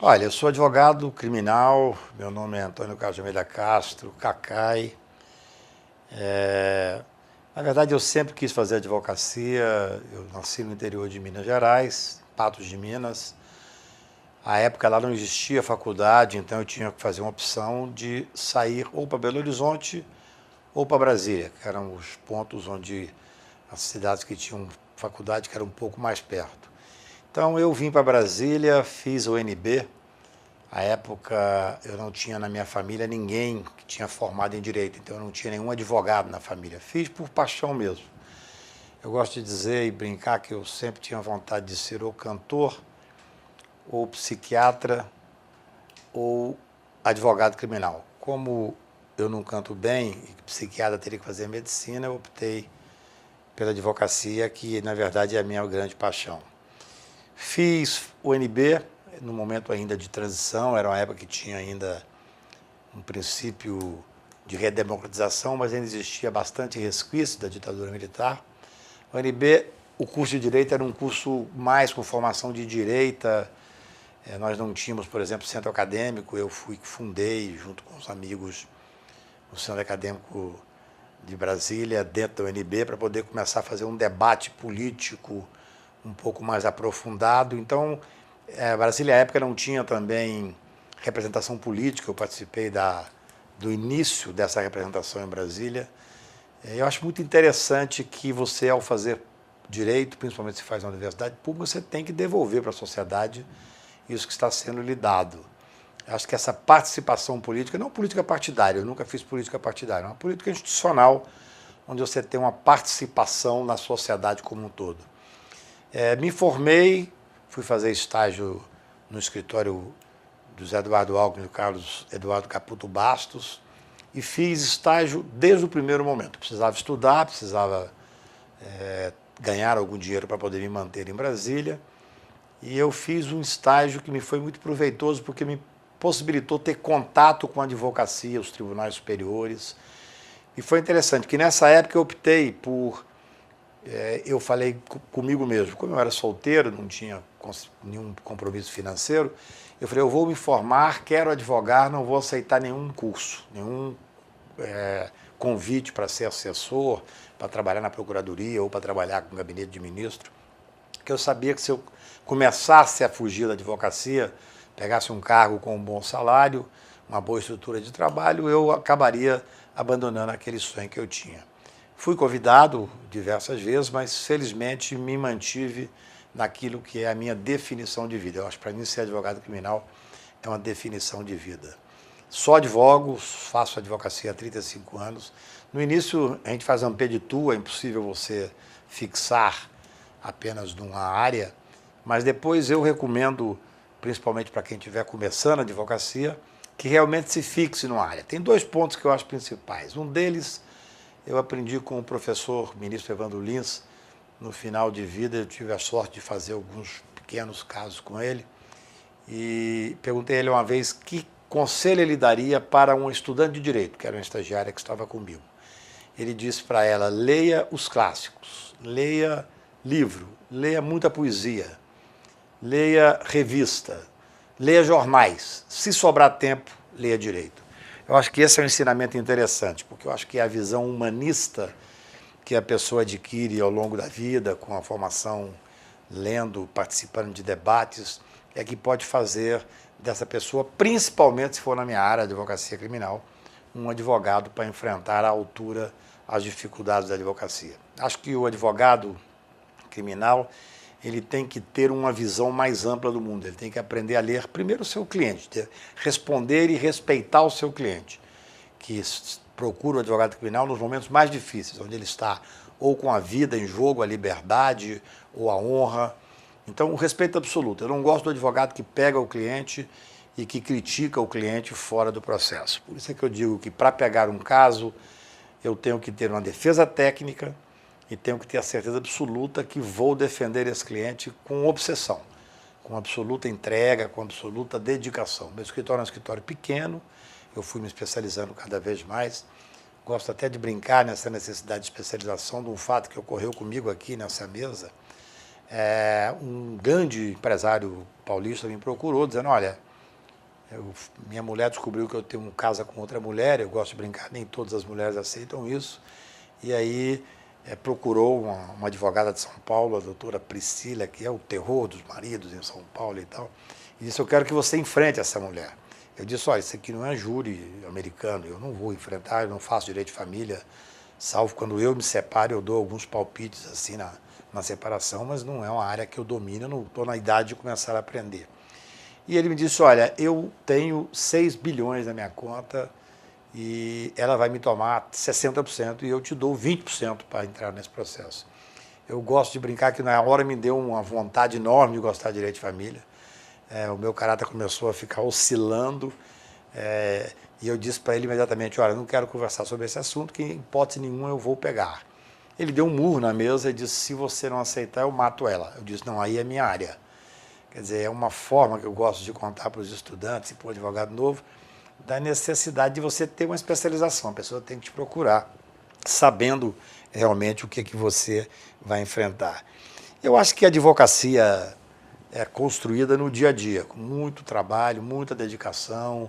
Olha, eu sou advogado criminal, meu nome é Antônio Carlos de Almeida Castro, Cacai. Na verdade, eu sempre quis fazer advocacia, eu nasci no interior de Minas Gerais, Patos de Minas. À época lá não existia faculdade, então eu tinha que fazer uma opção de sair ou para Belo Horizonte ou para Brasília, que eram os pontos onde as cidades que tinham faculdade que eram um pouco mais perto. Então eu vim para Brasília, fiz o UNB. À época eu não tinha na minha família ninguém que tinha formado em direito, então eu não tinha nenhum advogado na família. Fiz por paixão mesmo. Eu gosto de dizer e brincar que eu sempre tinha vontade de ser ou cantor, ou psiquiatra, ou advogado criminal. Como eu não canto bem e psiquiatra teria que fazer medicina, eu optei pela advocacia, que na verdade é a minha grande paixão. Fiz o UNB no momento ainda de transição, era uma época que tinha ainda um princípio de redemocratização, mas ainda existia bastante resquício da ditadura militar. O UNB, o curso de Direito era um curso mais com formação de direita. Nós não tínhamos, por exemplo, centro acadêmico. Eu fundei, junto com os amigos, o Centro Acadêmico de Brasília, dentro da UNB, para poder começar a fazer um debate político um pouco mais aprofundado. Então, Brasília, à época, não tinha também representação política. Eu participei do início dessa representação em Brasília. Eu acho muito interessante que você, ao fazer direito, principalmente se faz na universidade pública, você tem que devolver para a sociedade isso que está sendo lhe dado. Acho que essa participação política, não política partidária, eu nunca fiz política partidária, é uma política institucional, onde você tem uma participação na sociedade como um todo. Me formei, fui fazer estágio no escritório do José Eduardo Alckmin e do Carlos Eduardo Caputo Bastos e fiz estágio desde o primeiro momento. Precisava estudar, precisava ganhar algum dinheiro para poder me manter em Brasília. E eu fiz um estágio que me foi muito proveitoso porque me possibilitou ter contato com a advocacia, os tribunais superiores. E foi interessante que nessa época eu optei por... eu falei comigo mesmo, como eu era solteiro, não tinha nenhum compromisso financeiro, eu falei, eu vou me formar, quero advogar, não vou aceitar nenhum curso, nenhum convite para ser assessor, para trabalhar na procuradoria ou para trabalhar com o gabinete de ministro, porque eu sabia que se eu começasse a fugir da advocacia, pegasse um cargo com um bom salário, uma boa estrutura de trabalho, eu acabaria abandonando aquele sonho que eu tinha. Fui convidado diversas vezes, mas felizmente me mantive naquilo que é a minha definição de vida. Eu acho que para mim ser advogado criminal é uma definição de vida. Só advogo, faço advocacia há 35 anos. No início a gente faz ampeditu, é impossível você fixar apenas numa área, mas depois eu recomendo, principalmente para quem estiver começando a advocacia, que realmente se fixe numa área. Tem dois pontos que eu acho principais. Um deles eu aprendi com o professor ministro Evandro Lins, no final de vida eu tive a sorte de fazer alguns pequenos casos com ele, e perguntei a ele uma vez que conselho ele daria para um estudante de direito, que era uma estagiária que estava comigo. Ele disse para ela, leia os clássicos, leia livro, leia muita poesia, leia revista, leia jornais, se sobrar tempo, leia direito. Eu acho que esse é um ensinamento interessante, porque eu acho que é a visão humanista que a pessoa adquire ao longo da vida, com a formação, lendo, participando de debates, é que pode fazer dessa pessoa, principalmente se for na minha área, advocacia criminal, um advogado para enfrentar à altura as dificuldades da advocacia. Acho que o advogado criminal ele tem que ter uma visão mais ampla do mundo, ele tem que aprender a ler primeiro o seu cliente, responder e respeitar o seu cliente, que procura o advogado criminal nos momentos mais difíceis, onde ele está ou com a vida em jogo, a liberdade ou a honra. Então, o respeito absoluto. Eu não gosto do advogado que pega o cliente e que critica o cliente fora do processo. Por isso é que eu digo que para pegar um caso, eu tenho que ter uma defesa técnica e tenho que ter a certeza absoluta que vou defender esse cliente com obsessão, com absoluta entrega, com absoluta dedicação. Meu escritório é um escritório pequeno, eu fui me especializando cada vez mais. Gosto até de brincar nessa necessidade de especialização de um fato que ocorreu comigo aqui nessa mesa. Um grande empresário paulista me procurou dizendo, olha, Minha mulher descobriu que eu tenho um casa com outra mulher, eu gosto de brincar, nem todas as mulheres aceitam isso. E aí procurou uma advogada de São Paulo, a doutora Priscila, que é o terror dos maridos em São Paulo e tal, e disse: eu quero que você enfrente essa mulher. Eu disse: olha, isso aqui não é júri americano, eu não vou enfrentar, eu não faço direito de família, salvo quando eu me separo, eu dou alguns palpites assim na separação, mas não é uma área que eu domino, eu não estou na idade de começar a aprender. E ele me disse: olha, eu tenho 6 bilhões na minha conta e ela vai me tomar 60% e eu te dou 20% para entrar nesse processo. Eu gosto de brincar que na hora me deu uma vontade enorme de gostar de direito de família. O meu caráter começou a ficar oscilando e eu disse para ele imediatamente: olha, não quero conversar sobre esse assunto, que em hipótese nenhuma eu vou pegar. Ele deu um murro na mesa e disse: se você não aceitar, eu mato ela. Eu disse: não, aí é minha área. Quer dizer, é uma forma que eu gosto de contar para os estudantes e para o advogado novo da necessidade de você ter uma especialização. A pessoa tem que te procurar, sabendo realmente o que você vai enfrentar. Eu acho que a advocacia é construída no dia a dia, com muito trabalho, muita dedicação,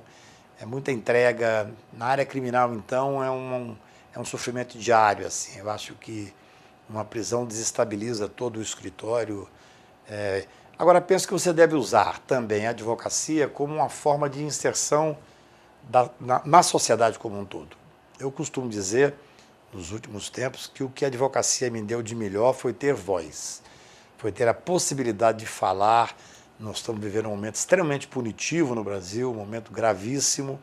muita entrega. Na área criminal, então, é um sofrimento diário, assim. Eu acho que uma prisão desestabiliza todo o escritório. Agora, penso que você deve usar também a advocacia como uma forma de inserção na sociedade como um todo. Eu costumo dizer, nos últimos tempos, que o que a advocacia me deu de melhor foi ter voz, foi ter a possibilidade de falar. Nós estamos vivendo um momento extremamente punitivo no Brasil, um momento gravíssimo.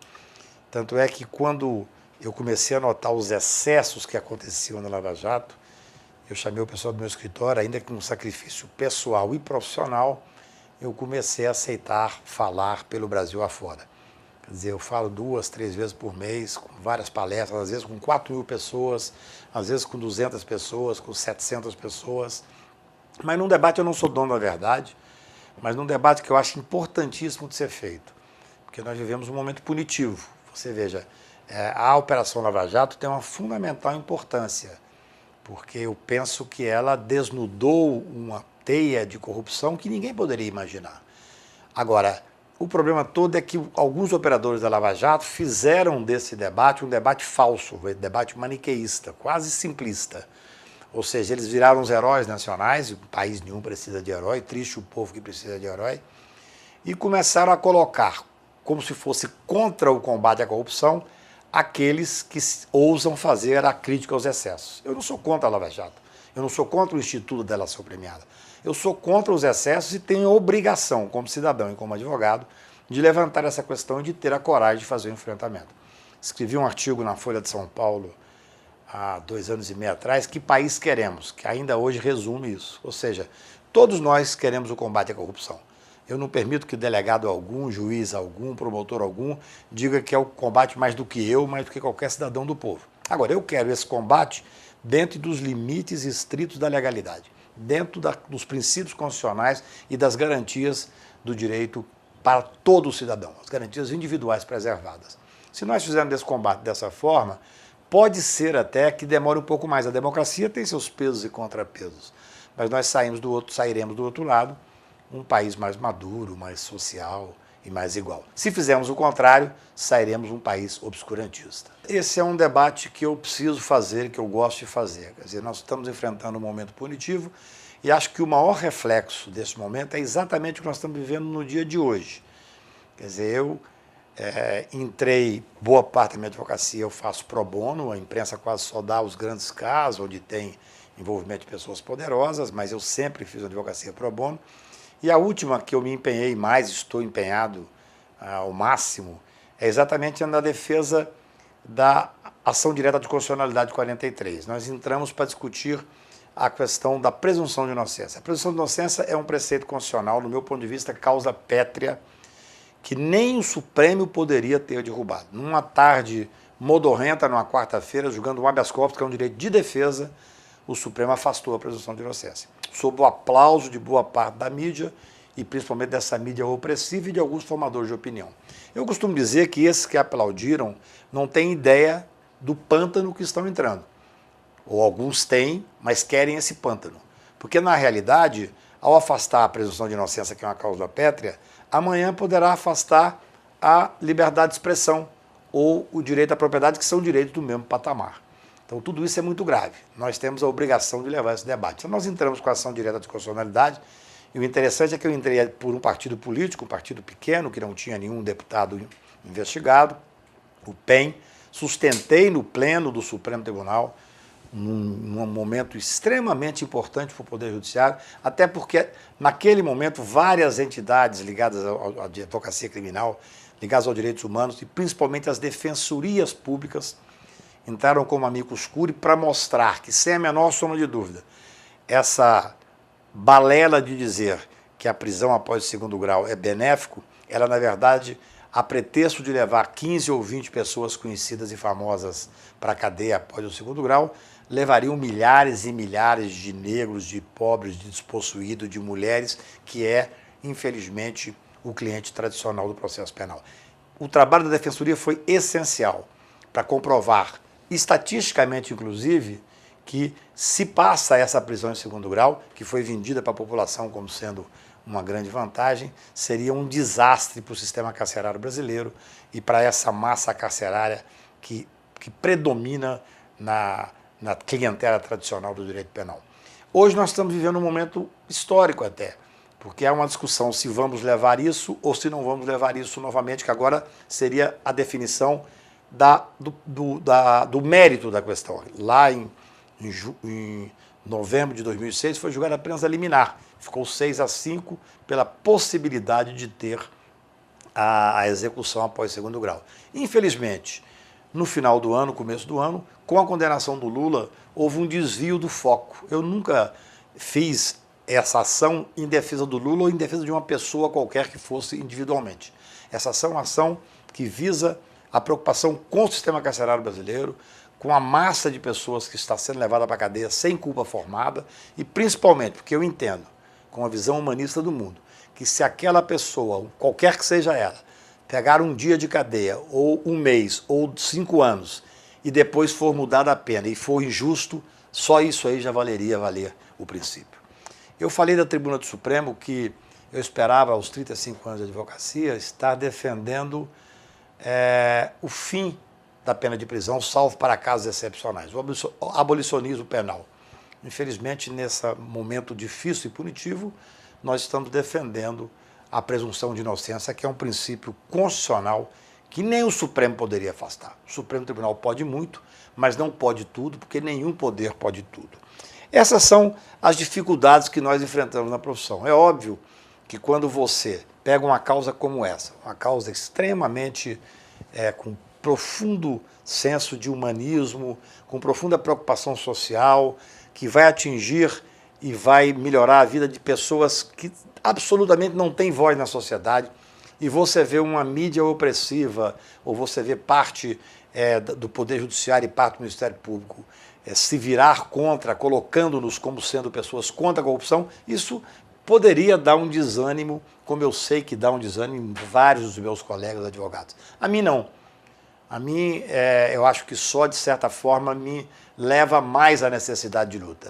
Tanto é que quando eu comecei a notar os excessos que aconteciam na Lava Jato, eu chamei o pessoal do meu escritório, ainda que com um sacrifício pessoal e profissional, eu comecei a aceitar falar pelo Brasil afora. Quer dizer, eu falo 2, 3 vezes por mês, com várias palestras, às vezes com 4.000 pessoas, às vezes com 200 pessoas, com 700 pessoas. Mas num debate eu não sou dono da verdade, mas num debate que eu acho importantíssimo de ser feito, porque nós vivemos um momento punitivo. Você veja, a Operação Lava Jato tem uma fundamental importância, porque eu penso que ela desnudou uma teia de corrupção que ninguém poderia imaginar. Agora, o problema todo é que alguns operadores da Lava Jato fizeram desse debate um debate falso, um debate maniqueísta, quase simplista. Ou seja, eles viraram os heróis nacionais, e país nenhum precisa de herói, triste o povo que precisa de herói, e começaram a colocar, como se fosse contra o combate à corrupção, aqueles que ousam fazer a crítica aos excessos. Eu não sou contra a Lava Jato, eu não sou contra o Instituto dela ser premiada. Eu sou contra os excessos e tenho a obrigação, como cidadão e como advogado, de levantar essa questão e de ter a coragem de fazer o enfrentamento. Escrevi um artigo na Folha de São Paulo há 2 anos e meio atrás, Que País Queremos?, que ainda hoje resume isso. Ou seja, todos nós queremos o combate à corrupção. Eu não permito que delegado algum, juiz algum, promotor algum, diga que é o combate mais do que eu, mais do que qualquer cidadão do povo. Agora, eu quero esse combate dentro dos limites estritos da legalidade, dentro dos princípios constitucionais e das garantias do direito para todo o cidadão, as garantias individuais preservadas. Se nós fizermos esse combate dessa forma, pode ser até que demore um pouco mais. A democracia tem seus pesos e contrapesos, mas nós sairemos do outro lado um país mais maduro, mais social e mais igual. Se fizermos o contrário, sairemos um país obscurantista. Esse é um debate que eu preciso fazer, que eu gosto de fazer. Quer dizer, nós estamos enfrentando um momento punitivo e acho que o maior reflexo desse momento é exatamente o que nós estamos vivendo no dia de hoje. Quer dizer, eu entrei, boa parte da minha advocacia eu faço pro bono, a imprensa quase só dá os grandes casos, onde tem envolvimento de pessoas poderosas, mas eu sempre fiz advocacia pro bono. E a última que eu me empenhei mais, estou empenhado ao máximo, é exatamente na defesa da ação direta de constitucionalidade 43. Nós entramos para discutir a questão da presunção de inocência. A presunção de inocência é um preceito constitucional, no meu ponto de vista, causa pétrea, que nem o Supremo poderia ter derrubado. Numa tarde modorrenta, numa quarta-feira, julgando um habeas corpus, que é um direito de defesa, o Supremo afastou a presunção de inocência, sob o aplauso de boa parte da mídia, e principalmente dessa mídia opressiva e de alguns formadores de opinião. Eu costumo dizer que esses que aplaudiram não têm ideia do pântano que estão entrando. Ou alguns têm, mas querem esse pântano. Porque, na realidade, ao afastar a presunção de inocência, que é uma causa pétrea, amanhã poderá afastar a liberdade de expressão ou o direito à propriedade, que são direitos do mesmo patamar. Então, tudo isso é muito grave. Nós temos a obrigação de levar esse debate. Então, nós entramos com a ação direta de constitucionalidade, e o interessante é que eu entrei por um partido político, um partido pequeno, que não tinha nenhum deputado investigado, o PEN, sustentei no pleno do Supremo Tribunal, num momento extremamente importante para o Poder Judiciário, até porque, naquele momento, várias entidades ligadas à advocacia criminal, ligadas aos direitos humanos, e principalmente as defensorias públicas, entraram como amicus curiae para mostrar que, sem a menor sombra de dúvida, essa balela de dizer que a prisão após o segundo grau é benéfico, ela, na verdade, a pretexto de levar 15 ou 20 pessoas conhecidas e famosas para a cadeia após o segundo grau, levariam milhares e milhares de negros, de pobres, de despossuídos, de mulheres, que é, infelizmente, o cliente tradicional do processo penal. O trabalho da Defensoria foi essencial para comprovar, estatisticamente inclusive, que se passa essa prisão em segundo grau, que foi vendida para a população como sendo uma grande vantagem, seria um desastre para o sistema carcerário brasileiro e para essa massa carcerária que predomina na clientela tradicional do direito penal. Hoje nós estamos vivendo um momento histórico até, porque há uma discussão se vamos levar isso ou se não vamos levar isso novamente, que agora seria a definição do mérito da questão. Lá em novembro de 2006 foi julgada apenas a liminar, ficou 6-5 pela possibilidade de ter a execução após segundo grau. Infelizmente, no final do ano, começo do ano, com a condenação do Lula, houve um desvio do foco. Eu nunca fiz essa ação em defesa do Lula ou em defesa de uma pessoa qualquer que fosse individualmente. Essa ação é uma ação que visa a preocupação com o sistema carcerário brasileiro, com a massa de pessoas que está sendo levada para a cadeia sem culpa formada e principalmente porque eu entendo, com a visão humanista do mundo, que se aquela pessoa, qualquer que seja ela, pegar um dia de cadeia, ou um mês, ou 5 anos, e depois for mudada a pena e for injusto, só isso aí já valer o princípio. Eu falei da tribuna do Supremo que eu esperava, aos 35 anos de advocacia, estar defendendo o fim da pena de prisão, salvo para casos excepcionais, o abolicionismo penal. Infelizmente, nesse momento difícil e punitivo, nós estamos defendendo a presunção de inocência, que é um princípio constitucional que nem o Supremo poderia afastar. O Supremo Tribunal pode muito, mas não pode tudo, porque nenhum poder pode tudo. Essas são as dificuldades que nós enfrentamos na profissão. É óbvio que quando você pega uma causa como essa, uma causa extremamente com profundo senso de humanismo, com profunda preocupação social, que vai atingir e vai melhorar a vida de pessoas que absolutamente não têm voz na sociedade, e você vê uma mídia opressiva, ou você vê parte do Poder Judiciário e parte do Ministério Público se virar contra, colocando-nos como sendo pessoas contra a corrupção, isso poderia dar um desânimo, como eu sei que dá um desânimo em vários dos meus colegas advogados. A mim não. A mim, eu acho que só, de certa forma, me leva mais à necessidade de luta.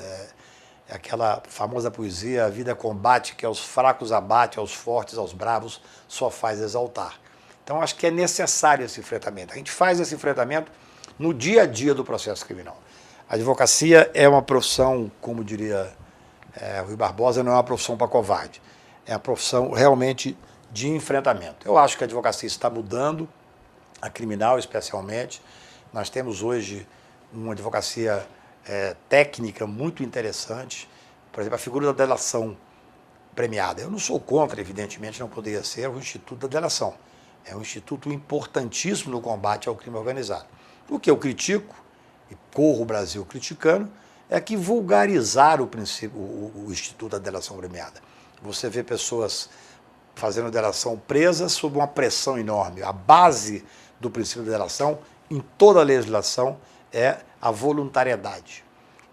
É aquela famosa poesia, a vida combate, que aos fracos abate, aos fortes, aos bravos, só faz exaltar. Então, acho que é necessário esse enfrentamento. A gente faz esse enfrentamento no dia a dia do processo criminal. A advocacia é uma profissão, como diria Rui Barbosa, não é uma profissão para covarde. É uma profissão realmente de enfrentamento. Eu acho que a advocacia está mudando, a criminal especialmente. Nós temos hoje uma advocacia técnica muito interessante. Por exemplo, a figura da delação premiada. Eu não sou contra, evidentemente, não poderia ser o Instituto da Delação. É um instituto importantíssimo no combate ao crime organizado. O que eu critico, e corro o Brasil criticando, é que vulgarizar o princípio, o Instituto da Delação Premiada. Você vê pessoas fazendo delação presas sob uma pressão enorme. A base do princípio da delação, em toda a legislação, é a voluntariedade.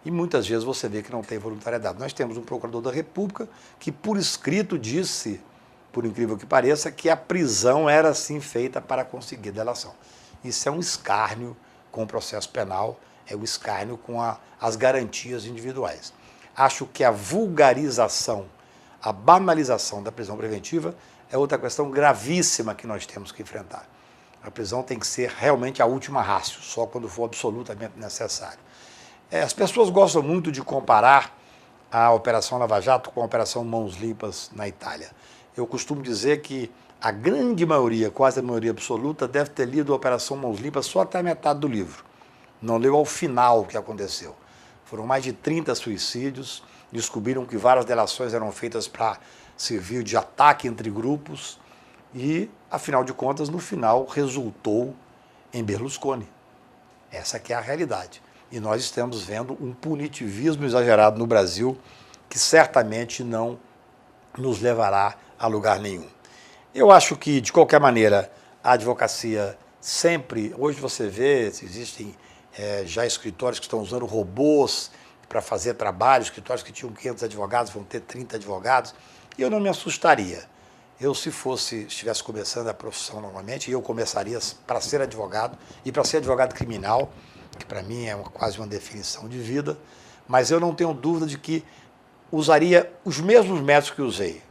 E muitas vezes você vê que não tem voluntariedade. Nós temos um procurador da República que, por escrito, disse, por incrível que pareça, que a prisão era, sim, feita para conseguir delação. Isso é um escárnio com o processo penal, é um escárnio com as garantias individuais. Acho que a vulgarização, a banalização da prisão preventiva é outra questão gravíssima que nós temos que enfrentar. A prisão tem que ser realmente a última ratio, só quando for absolutamente necessário. As pessoas gostam muito de comparar a Operação Lava Jato com a Operação Mãos Limpas na Itália. Eu costumo dizer que a grande maioria, quase a maioria absoluta, deve ter lido a Operação Mãos Limpas só até a metade do livro. Não leu ao final o que aconteceu. Foram mais de 30 suicídios, descobriram que várias delações eram feitas para servir de ataque entre grupos e, afinal de contas, no final resultou em Berlusconi. Essa que é a realidade. E nós estamos vendo um punitivismo exagerado no Brasil que certamente não nos levará a lugar nenhum. Eu acho que, de qualquer maneira, a advocacia sempre... Hoje você vê, existem já escritórios que estão usando robôs para fazer trabalho, escritórios que tinham 500 advogados vão ter 30 advogados, e eu não me assustaria. Eu, se estivesse começando a profissão novamente, eu começaria para ser advogado, e para ser advogado criminal, que para mim é quase uma definição de vida, mas eu não tenho dúvida de que usaria os mesmos métodos que usei.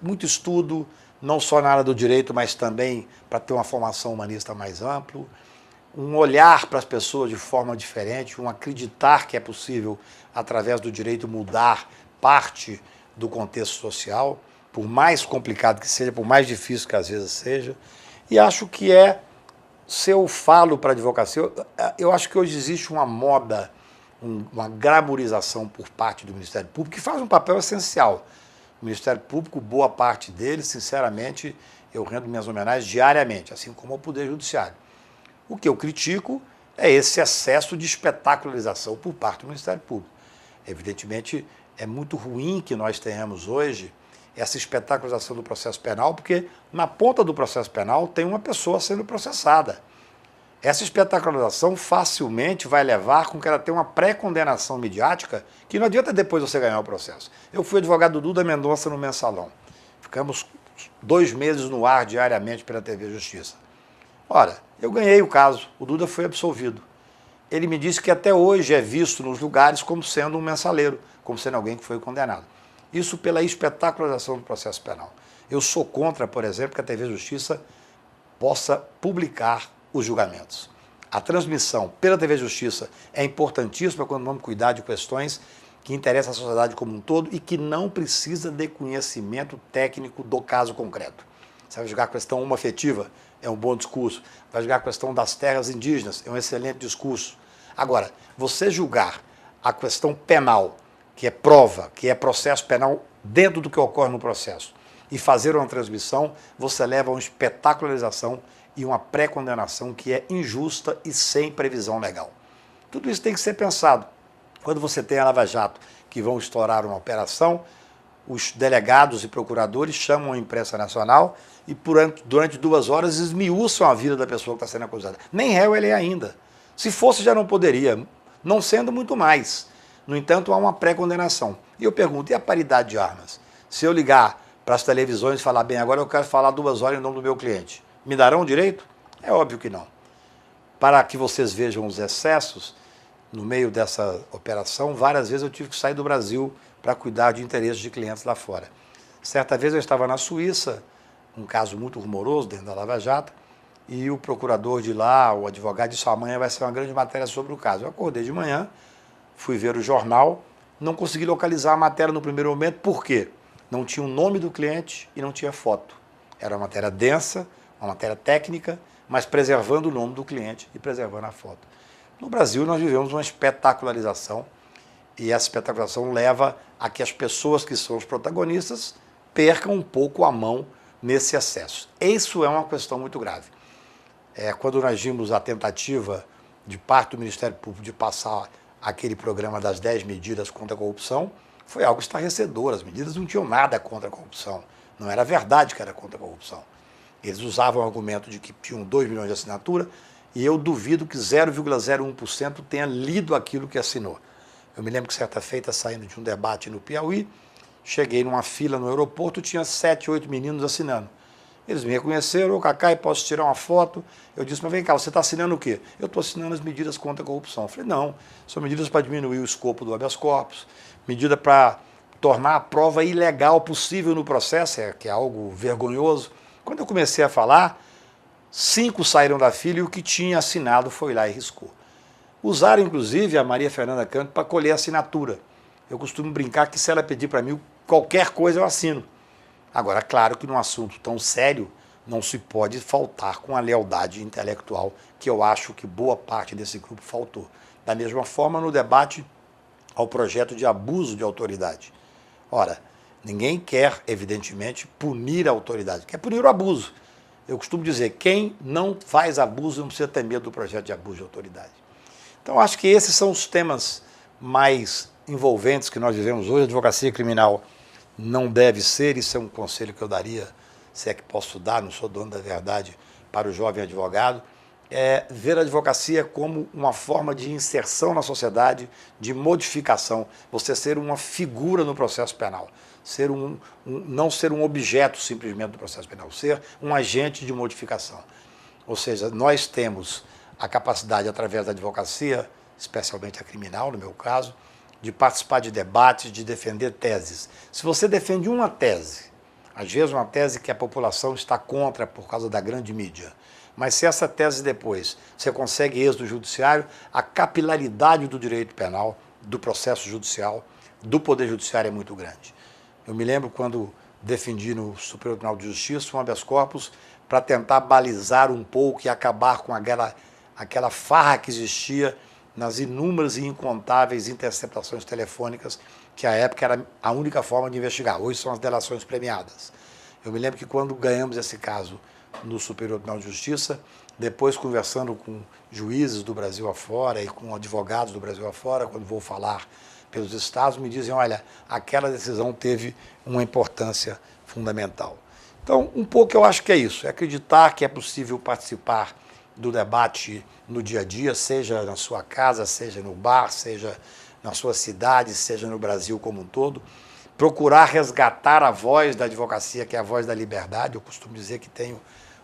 Muito estudo, não só na área do direito, mas também para ter uma formação humanista mais ampla, um olhar para as pessoas de forma diferente, um acreditar que é possível, através do direito, mudar parte do contexto social, por mais complicado que seja, por mais difícil que às vezes seja. E acho que se eu falo para a advocacia, eu acho que hoje existe uma moda, uma glamorização por parte do Ministério Público, que faz um papel essencial. O Ministério Público, boa parte dele, sinceramente, eu rendo minhas homenagens diariamente, assim como o Poder Judiciário. O que eu critico é esse excesso de espetacularização por parte do Ministério Público. Evidentemente, é muito ruim que nós tenhamos hoje essa espetacularização do processo penal, porque na ponta do processo penal tem uma pessoa sendo processada. Essa espetacularização facilmente vai levar com que ela tenha uma pré-condenação midiática que não adianta depois você ganhar o processo. Eu fui advogado do Duda Mendonça no Mensalão. Ficamos 2 meses no ar diariamente pela TV Justiça. Ora, eu ganhei o caso, o Duda foi absolvido. Ele me disse que até hoje é visto nos lugares como sendo um mensaleiro, como sendo alguém que foi condenado. Isso pela espetacularização do processo penal. Eu sou contra, por exemplo, que a TV Justiça possa publicar os julgamentos. A transmissão pela TV Justiça é importantíssima quando vamos cuidar de questões que interessam a sociedade como um todo e que não precisa de conhecimento técnico do caso concreto. Você vai julgar a questão homoafetiva, é um bom discurso. Vai julgar a questão das terras indígenas, é um excelente discurso. Agora, você julgar a questão penal, que é prova, que é processo penal dentro do que ocorre no processo, e fazer uma transmissão, você leva a uma espetacularização e uma pré-condenação que é injusta e sem previsão legal. Tudo isso tem que ser pensado. Quando você tem a Lava Jato, que vão estourar uma operação, os delegados e procuradores chamam a imprensa nacional e durante 2 horas esmiuçam a vida da pessoa que está sendo acusada. Nem réu ele é ainda. Se fosse, já não poderia, não sendo muito mais. No entanto, há uma pré-condenação. E eu pergunto, e a paridade de armas? Se eu ligar para as televisões e falar, bem, agora eu quero falar 2 horas em nome do meu cliente, me darão direito? É óbvio que não. Para que vocês vejam os excessos, no meio dessa operação, várias vezes eu tive que sair do Brasil para cuidar de interesses de clientes lá fora. Certa vez eu estava na Suíça, um caso muito rumoroso dentro da Lava Jato, e o procurador de lá, o advogado, disse, amanhã vai ser uma grande matéria sobre o caso. Eu acordei de manhã, fui ver o jornal, não consegui localizar a matéria no primeiro momento, por quê? Não tinha o nome do cliente e não tinha foto. Era uma matéria densa, uma matéria técnica, mas preservando o nome do cliente e preservando a foto. No Brasil, nós vivemos uma espetacularização e essa espetacularização leva a que as pessoas que são os protagonistas percam um pouco a mão nesse excesso. Isso é uma questão muito grave. Quando nós vimos a tentativa de parte do Ministério Público de passar aquele programa das 10 medidas contra a corrupção, foi algo estarrecedor. As medidas não tinham nada contra a corrupção. Não era verdade que era contra a corrupção. Eles usavam o argumento de que tinham 2 milhões de assinatura e eu duvido que 0,01% tenha lido aquilo que assinou. Eu me lembro que certa feita, saindo de um debate no Piauí, cheguei numa fila no aeroporto, tinha 7, 8 meninos assinando. Eles me reconheceram, ô Cacai, posso tirar uma foto? Eu disse, mas vem cá, você está assinando o quê? Eu estou assinando as medidas contra a corrupção. Eu falei, não, são medidas para diminuir o escopo do habeas corpus, medida para tornar a prova ilegal possível no processo, que é algo vergonhoso. Quando eu comecei a falar, 5 saíram da fila e o que tinha assinado foi lá e riscou. Usaram, inclusive, a Maria Fernanda Campos para colher assinatura. Eu costumo brincar que se ela pedir para mim qualquer coisa, eu assino. Agora, claro que num assunto tão sério, não se pode faltar com a lealdade intelectual, que eu acho que boa parte desse grupo faltou. Da mesma forma, no debate ao projeto de abuso de autoridade. Ora, ninguém quer, evidentemente, punir a autoridade, quer punir o abuso. Eu costumo dizer, quem não faz abuso não precisa ter medo do projeto de abuso de autoridade. Então, acho que esses são os temas mais envolventes que nós vivemos hoje. A advocacia criminal não deve ser, isso é um conselho que eu daria, se é que posso dar, não sou dono da verdade, para o jovem advogado, é ver a advocacia como uma forma de inserção na sociedade, de modificação, você ser uma figura no processo penal, não ser um objeto simplesmente do processo penal, ser um agente de modificação. Ou seja, nós temos a capacidade, através da advocacia, especialmente a criminal, no meu caso, de participar de debates, de defender teses. Se você defende uma tese, às vezes uma tese que a população está contra por causa da grande mídia, mas se essa tese depois você consegue êxito judiciário, a capilaridade do direito penal, do processo judicial, do Poder Judiciário é muito grande. Eu me lembro quando defendi no Superior Tribunal de Justiça um habeas corpus para tentar balizar um pouco e acabar com aquela farra que existia nas inúmeras e incontáveis interceptações telefônicas, que à época era a única forma de investigar. Hoje são as delações premiadas. Eu me lembro que quando ganhamos esse caso no Superior Tribunal de Justiça, depois conversando com juízes do Brasil afora e com advogados do Brasil afora, quando vou falar pelos estados, me dizem, olha, aquela decisão teve uma importância fundamental. Então, um pouco eu acho que é isso, é acreditar que é possível participar do debate no dia a dia, seja na sua casa, seja no bar, seja na sua cidade, seja no Brasil como um todo, procurar resgatar a voz da advocacia, que é a voz da liberdade. Eu costumo dizer que tenho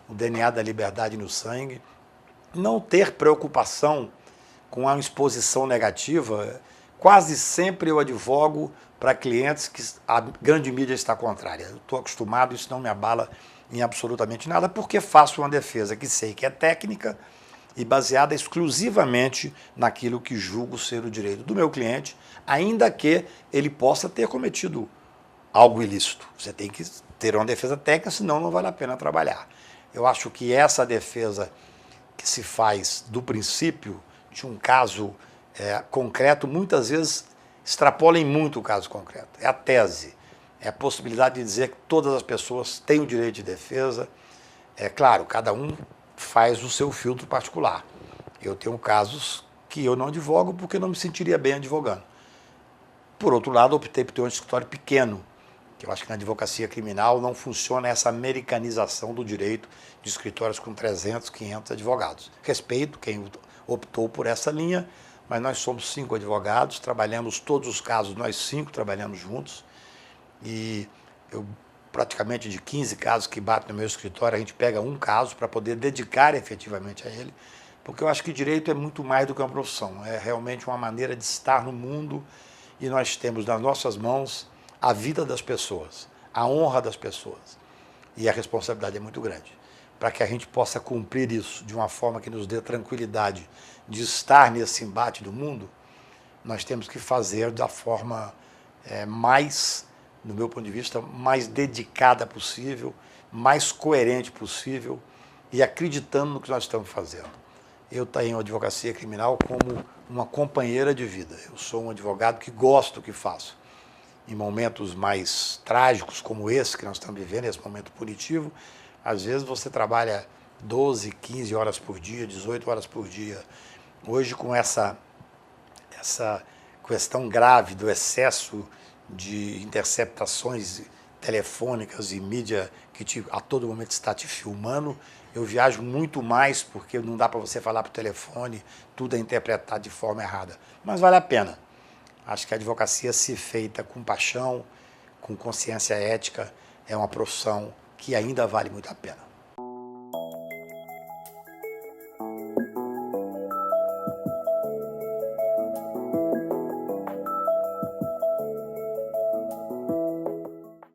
o DNA da liberdade no sangue. Não ter preocupação com a exposição negativa. Quase sempre eu advogo para clientes que a grande mídia está contrária. Eu estou acostumado, isso não me abala em absolutamente nada, porque faço uma defesa que sei que é técnica e baseada exclusivamente naquilo que julgo ser o direito do meu cliente, ainda que ele possa ter cometido algo ilícito. Você tem que ter uma defesa técnica, senão não vale a pena trabalhar. Eu acho que essa defesa que se faz do princípio de um caso concreto, muitas vezes extrapola em muito o caso concreto. É a tese, é a possibilidade de dizer que todas as pessoas têm o direito de defesa. É claro, cada um faz o seu filtro particular. Eu tenho casos que eu não advogo porque não me sentiria bem advogando. Por outro lado, optei por ter um escritório pequeno, que eu acho que na advocacia criminal não funciona essa americanização do direito de escritórios com 300, 500 advogados. Respeito quem optou por essa linha, mas nós somos 5 advogados, trabalhamos todos os casos, nós 5 trabalhamos juntos, e eu praticamente de 15 casos que batem no meu escritório, a gente pega um caso para poder dedicar efetivamente a ele, porque eu acho que direito é muito mais do que uma profissão, é realmente uma maneira de estar no mundo, e nós temos nas nossas mãos a vida das pessoas, a honra das pessoas, e a responsabilidade é muito grande. Para que a gente possa cumprir isso de uma forma que nos dê tranquilidade de estar nesse embate do mundo, nós temos que fazer da forma mais, do meu ponto de vista, mais dedicada possível, mais coerente possível e acreditando no que nós estamos fazendo. Eu tenho a advocacia criminal como uma companheira de vida. Eu sou um advogado que gosto do que faço. Em momentos mais trágicos como esse que nós estamos vivendo, esse momento punitivo, às vezes você trabalha 12, 15 horas por dia, 18 horas por dia. Hoje, com essa questão grave do excesso de interceptações telefônicas e mídia que a todo momento está te filmando, eu viajo muito mais porque não dá para você falar por telefone, tudo é interpretado de forma errada. Mas vale a pena. Acho que a advocacia, se feita com paixão, com consciência ética, é uma profissão que ainda vale muito a pena.